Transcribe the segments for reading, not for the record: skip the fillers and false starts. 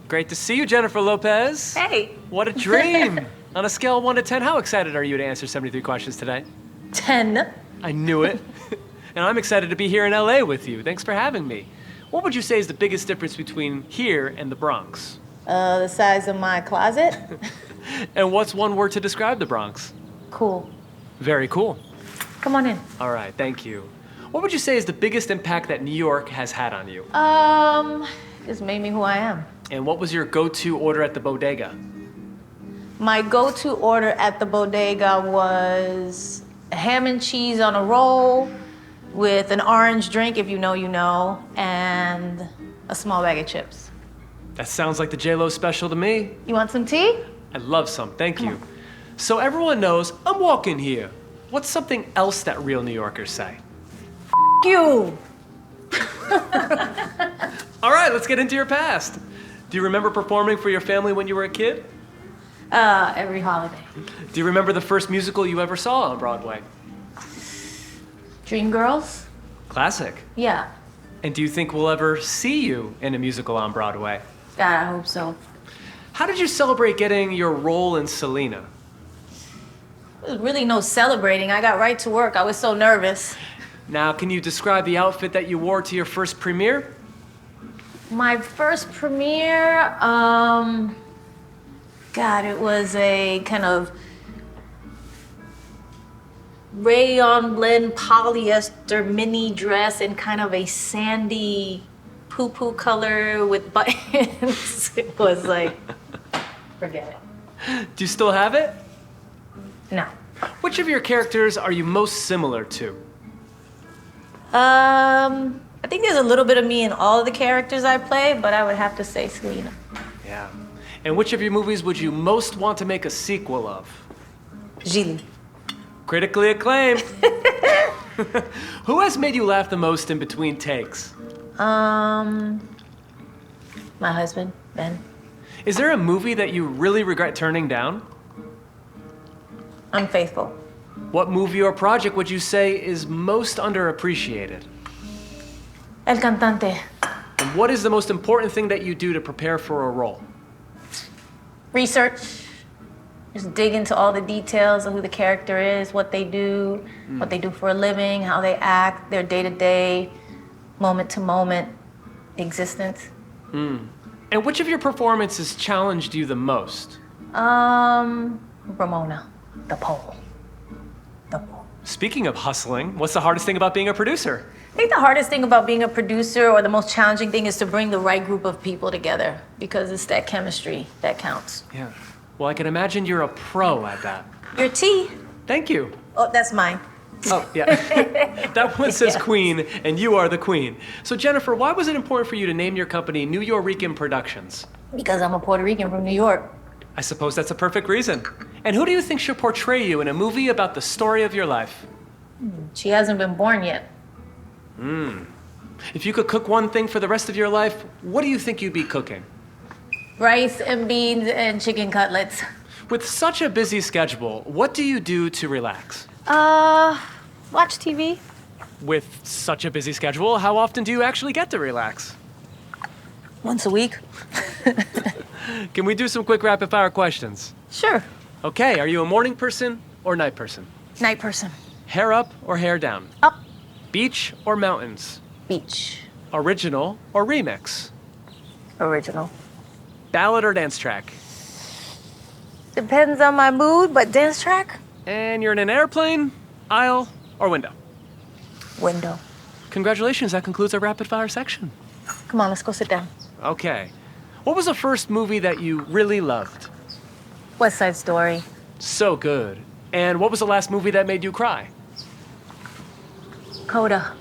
Great to see you, Jennifer Lopez. Hey. What a dream. On a scale of 1 to 10, how excited are you to answer 73 questions today? 10. I knew it. And I'm excited to be here in LA with you. Thanks for having me. What would you say is the biggest difference between here and the Bronx? The size of my closet. And what's one word to describe the Bronx? Cool. Very cool. Come on in. All right, thank you. What would you say is the biggest impact that New York has had on you? It's made me who I am. And what was your go-to order at the bodega? My go-to order at the bodega was ham and cheese on a roll with an orange drink, if you know, you know, and a small bag of chips. That sounds like the J-Lo special to me. You want some tea? I'd love some, thank you. So everyone knows I'm walking here. What's something else that real New Yorkers say? You. All right, let's get into your past. Do you remember performing for your family when you were a kid? Every holiday. Do you remember the first musical you ever saw on Broadway? Dreamgirls? Classic. Yeah. And do you think we'll ever see you in a musical on Broadway? God, I hope so. How did you celebrate getting your role in Selena? There was really no celebrating. I got right to work. I was so nervous. Now, can you describe the outfit that you wore to your first premiere? My first premiere, God, it was a kind of rayon blend polyester mini dress in kind of a sandy poo-poo color with buttons. It was like, forget it. Do you still have it? No. Which of your characters are you most similar to? I think there's a little bit of me in all of the characters I play, but I would have to say Selena. Yeah. And which of your movies would you most want to make a sequel of? Gilly. Critically acclaimed. Who has made you laugh the most in between takes? My husband, Ben. Is there a movie that you really regret turning down? Unfaithful. What movie or project would you say is most underappreciated? El Cantante. And what is the most important thing that you do to prepare for a role? Research. Just dig into all the details of who the character is, what they do for a living, how they act, their day-to-day, moment-to-moment existence. And which of your performances challenged you the most? Ramona, the pole. The pole. Speaking of hustling, what's the hardest thing about being a producer? I think the hardest thing about being a producer, or the most challenging thing, is to bring the right group of people together, because it's that chemistry that counts. Yeah. Well, I can imagine you're a pro at that. Your tea. Thank you. Oh, that's mine. Oh, yeah. That one says Yes. Queen, and you are the queen. So, Jennifer, why was it important for you to name your company New Yorican Productions? Because I'm a Puerto Rican from New York. I suppose that's a perfect reason. And who do you think should portray you in a movie about the story of your life? She hasn't been born yet. If you could cook one thing for the rest of your life, what do you think you'd be cooking? Rice and beans and chicken cutlets. With such a busy schedule, what do you do to relax? Watch TV. With such a busy schedule, how often do you actually get to relax? Once a week. Can we do some quick rapid-fire questions? Sure. Okay, are you a morning person or night person? Night person. Hair up or hair down? Up. Beach or mountains? Beach. Original or remix? Original. Ballad or dance track? Depends on my mood, but dance track? And you're in an airplane, aisle, or window? Window. Congratulations, that concludes our rapid-fire section. Come on, let's go sit down. Okay. What was the first movie that you really loved? West Side Story. So good. And what was the last movie that made you cry? Coda.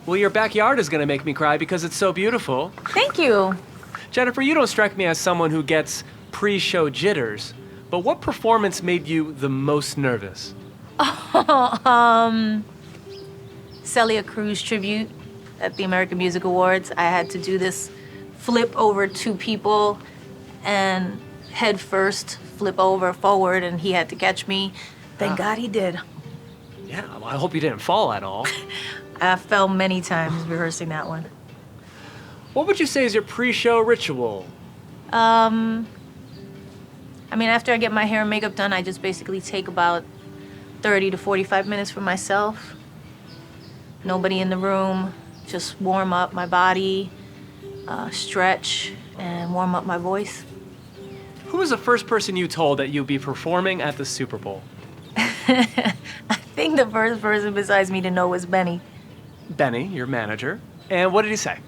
Well, your backyard is going to make me cry because it's so beautiful. Thank you. Jennifer, you don't strike me as someone who gets pre-show jitters, but what performance made you the most nervous? Celia Cruz tribute at the American Music Awards. I had to do this flip over two people and head first flip over forward, and he had to catch me. Thank God he did. Yeah, well, I hope you didn't fall at all. I fell many times rehearsing that one. What would you say is your pre-show ritual? I mean, after I get my hair and makeup done, I just basically take about 30 to 45 minutes for myself. Nobody in the room, just warm up my body, stretch, and warm up my voice. Who was the first person you told that you'd be performing at the Super Bowl? I think the first person besides me to know was Benny. Benny, your manager. And what did he say?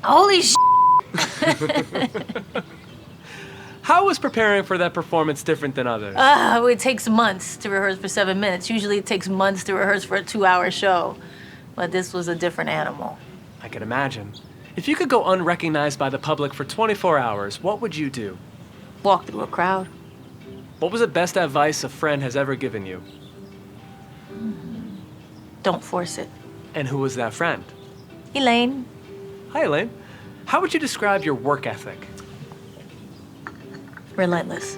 Holy sh! How was preparing for that performance different than others? It takes months to rehearse for 7 minutes. Usually it takes months to rehearse for a 2-hour show. But this was a different animal. I can imagine. If you could go unrecognized by the public for 24 hours, what would you do? Walk through a crowd. What was the best advice a friend has ever given you? Don't force it. And who was that friend? Elaine. Hi, Elaine. How would you describe your work ethic? Relentless.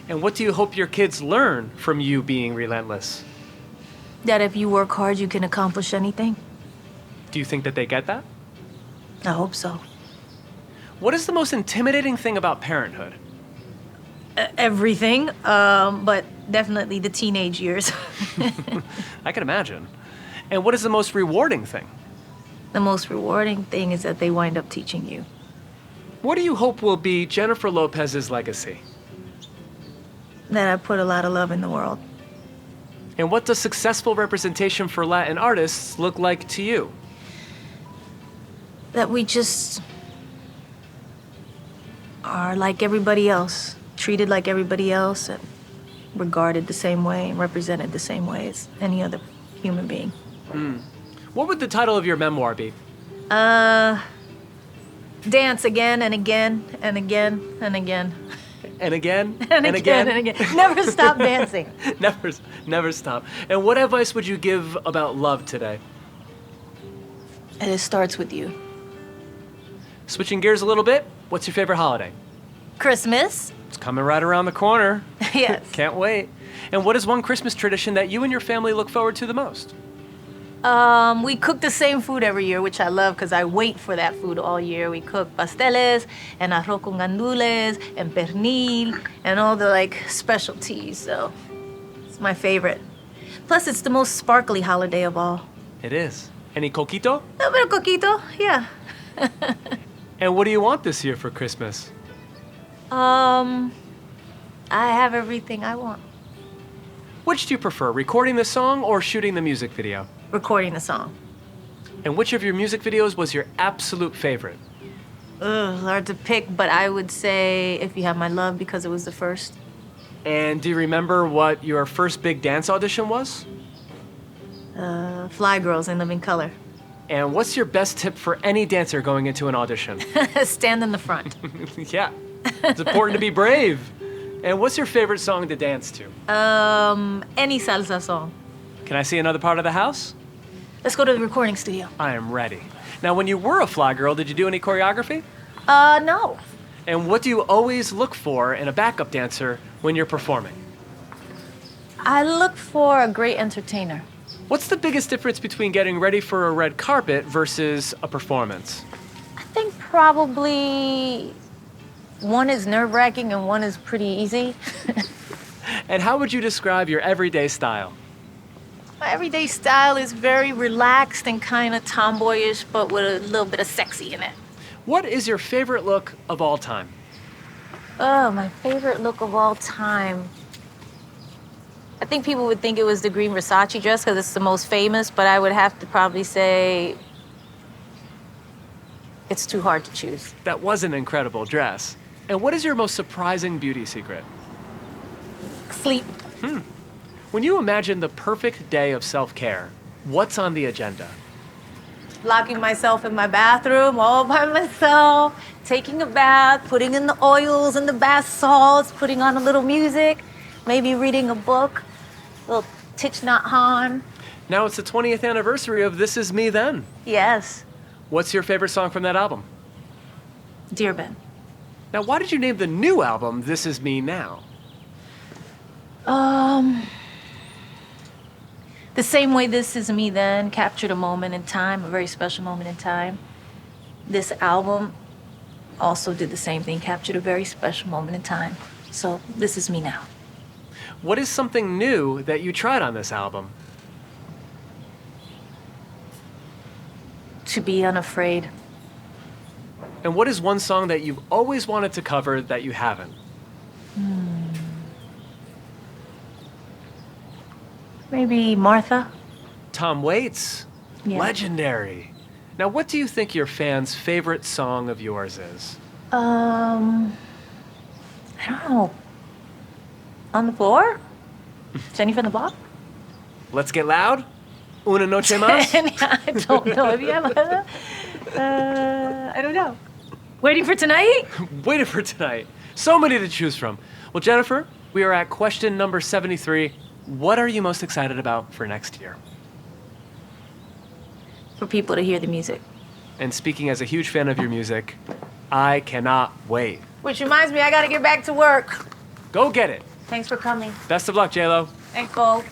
And what do you hope your kids learn from you being relentless? That if you work hard, you can accomplish anything. Do you think that they get that? I hope so. What is the most intimidating thing about parenthood? Everything, but definitely the teenage years. I can imagine. And what is the most rewarding thing? The most rewarding thing is that they wind up teaching you. What do you hope will be Jennifer Lopez's legacy? That I put a lot of love in the world. And what does successful representation for Latin artists look like to you? That we just are like everybody else, treated like everybody else, and regarded the same way and represented the same way as any other human being. What would the title of your memoir be? Dance again and again and again and again. And again? And again and again. Never stop dancing. Never stop. And what advice would you give about love today? And it starts with you. Switching gears a little bit, what's your favorite holiday? Christmas. It's coming right around the corner. Yes. Can't wait. And what is one Christmas tradition that you and your family look forward to the most? We cook the same food every year, which I love because I wait for that food all year. We cook pasteles and arroz con gandules and pernil and all the like specialties. So it's my favorite. Plus, it's the most sparkly holiday of all. It is. Any coquito? A little bit of coquito, yeah. And what do you want this year for Christmas? I have everything I want. Which do you prefer, recording the song or shooting the music video? Recording the song. And which of your music videos was your absolute favorite? Hard to pick, but I would say If You Have My Love because it was the first. And do you remember what your first big dance audition was? Fly Girls in Living Color. And what's your best tip for any dancer going into an audition? Stand in the front. Yeah, it's important to be brave. And what's your favorite song to dance to? Any salsa song. Can I see another part of the house? Let's go to the recording studio. I am ready. Now, when you were a fly girl, did you do any choreography? No. And what do you always look for in a backup dancer when you're performing? I look for a great entertainer. What's the biggest difference between getting ready for a red carpet versus a performance? I think probably one is nerve-wracking and one is pretty easy. And how would you describe your everyday style? My everyday style is very relaxed and kind of tomboyish, but with a little bit of sexy in it. What is your favorite look of all time? Oh, my favorite look of all time. I think people would think it was the green Versace dress because it's the most famous, but I would have to probably say it's too hard to choose. That was an incredible dress. And what is your most surprising beauty secret? Sleep. When you imagine the perfect day of self-care, what's on the agenda? Locking myself in my bathroom all by myself, taking a bath, putting in the oils and the bath salts, putting on a little music, maybe reading a book, a little Thich Nhat Hanh. Now it's the 20th anniversary of This Is Me Then. Yes, What's your favorite song from that album? Dear Ben. Now, why did you name the new album This Is Me Now? The same way This Is Me Then captured a moment in time, a very special moment in time, this album also did the same thing, captured a very special moment in time. So this is me now. What is something new that you tried on this album? To be unafraid. And what is one song that you've always wanted to cover that you haven't? Maybe Martha. Tom Waits. Yeah. Legendary. Now, what do you think your fans' favorite song of yours is? I don't know. On the floor? Jenny from the block? Let's Get Loud? Una Noche Más? I don't know. Have you ever? I don't know. Waiting for Tonight? Waiting for Tonight. So many to choose from. Well, Jennifer, we are at question number 73. What are you most excited about for next year? For people to hear the music. And speaking as a huge fan of your music, I cannot wait. Which reminds me, I gotta get back to work. Go get it. Thanks for coming. Best of luck, J-Lo. Thanks, Vogue.